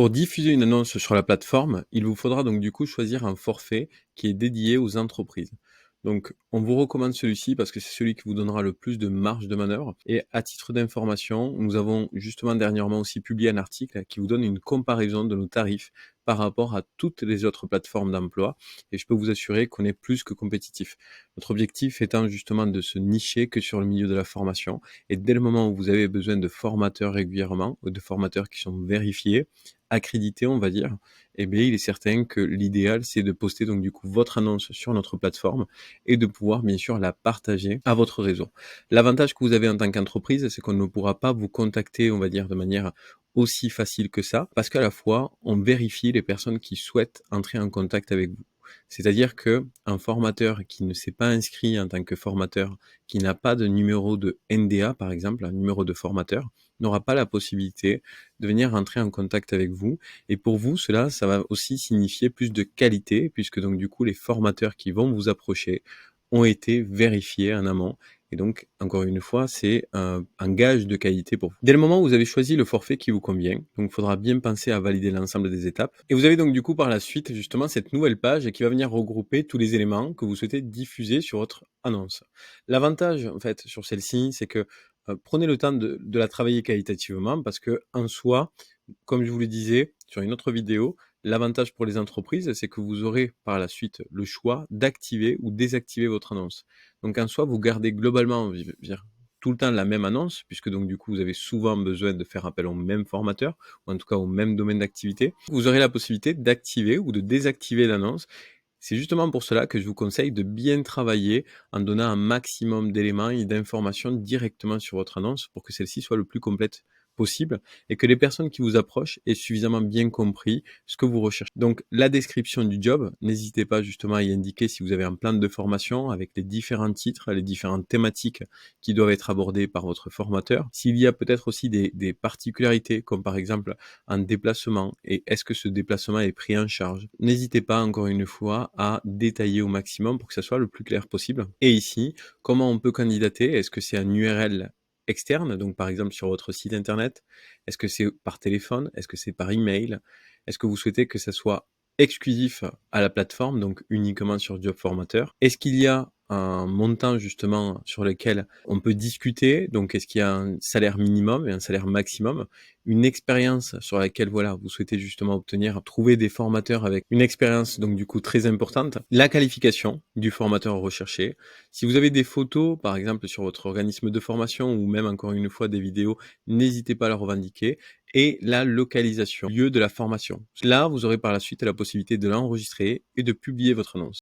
Pour diffuser une annonce sur la plateforme, il vous faudra donc du coup choisir un forfait qui est dédié aux entreprises. Donc, on vous recommande celui-ci parce que c'est celui qui vous donnera le plus de marge de manœuvre. Et à titre d'information, nous avons justement dernièrement aussi publié un article qui vous donne une comparaison de nos tarifs par rapport à toutes les autres plateformes d'emploi. Et je peux vous assurer qu'on est plus que compétitif. Notre objectif étant justement de se nicher que sur le milieu de la formation. Et dès le moment où vous avez besoin de formateurs régulièrement, ou de formateurs qui sont vérifiés, accrédité, on va dire, eh bien, il est certain que l'idéal, c'est de poster donc du coup votre annonce sur notre plateforme et de pouvoir bien sûr la partager à votre réseau. L'avantage que vous avez en tant qu'entreprise, c'est qu'on ne pourra pas vous contacter, on va dire, de manière aussi facile que ça, parce qu'à la fois, on vérifie les personnes qui souhaitent entrer en contact avec vous. C'est-à-dire que un formateur qui ne s'est pas inscrit en tant que formateur, qui n'a pas de numéro de NDA par exemple, un numéro de formateur, n'aura pas la possibilité de venir rentrer en contact avec vous. Et pour vous, cela, ça va aussi signifier plus de qualité, puisque donc du coup, les formateurs qui vont vous approcher ont été vérifiés en amont. Et donc, encore une fois, c'est un gage de qualité pour vous. Dès le moment où vous avez choisi le forfait qui vous convient, donc il faudra bien penser à valider l'ensemble des étapes. Et vous avez donc du coup par la suite justement cette nouvelle page qui va venir regrouper tous les éléments que vous souhaitez diffuser sur votre annonce. L'avantage en fait sur celle-ci, c'est que prenez le temps de la travailler qualitativement parce que en soi, comme je vous le disais sur une autre vidéo, l'avantage pour les entreprises, c'est que vous aurez par la suite le choix d'activer ou désactiver votre annonce. Donc en soi, vous gardez globalement tout le temps la même annonce, puisque donc du coup, vous avez souvent besoin de faire appel au même formateur, ou en tout cas au même domaine d'activité. Vous aurez la possibilité d'activer ou de désactiver l'annonce. C'est justement pour cela que je vous conseille de bien travailler en donnant un maximum d'éléments et d'informations directement sur votre annonce pour que celle-ci soit le plus complète possible et que les personnes qui vous approchent aient suffisamment bien compris ce que vous recherchez. Donc la description du job, n'hésitez pas justement à y indiquer si vous avez un plan de formation avec les différents titres, les différentes thématiques qui doivent être abordées par votre formateur. S'il y a peut-être aussi des particularités comme par exemple un déplacement et est-ce que ce déplacement est pris en charge, n'hésitez pas encore une fois à détailler au maximum pour que ça soit le plus clair possible. Et ici, comment on peut candidater? Est-ce que c'est un URL externe, donc par exemple sur votre site internet? Est-ce que c'est par téléphone? Est-ce que c'est par email? Est-ce que vous souhaitez que ça soit exclusif à la plateforme, donc uniquement sur Job Formateur? Est-ce qu'il y a un montant justement sur lequel on peut discuter? Donc est-ce qu'il y a un salaire minimum et un salaire maximum? Une expérience sur laquelle voilà, vous souhaitez justement obtenir, trouver des formateurs avec une expérience donc du coup très importante. La qualification du formateur recherché. Si vous avez des photos, par exemple sur votre organisme de formation ou même encore une fois des vidéos, n'hésitez pas à la revendiquer. Et la localisation, lieu de la formation. Là, vous aurez par la suite la possibilité de l'enregistrer et de publier votre annonce.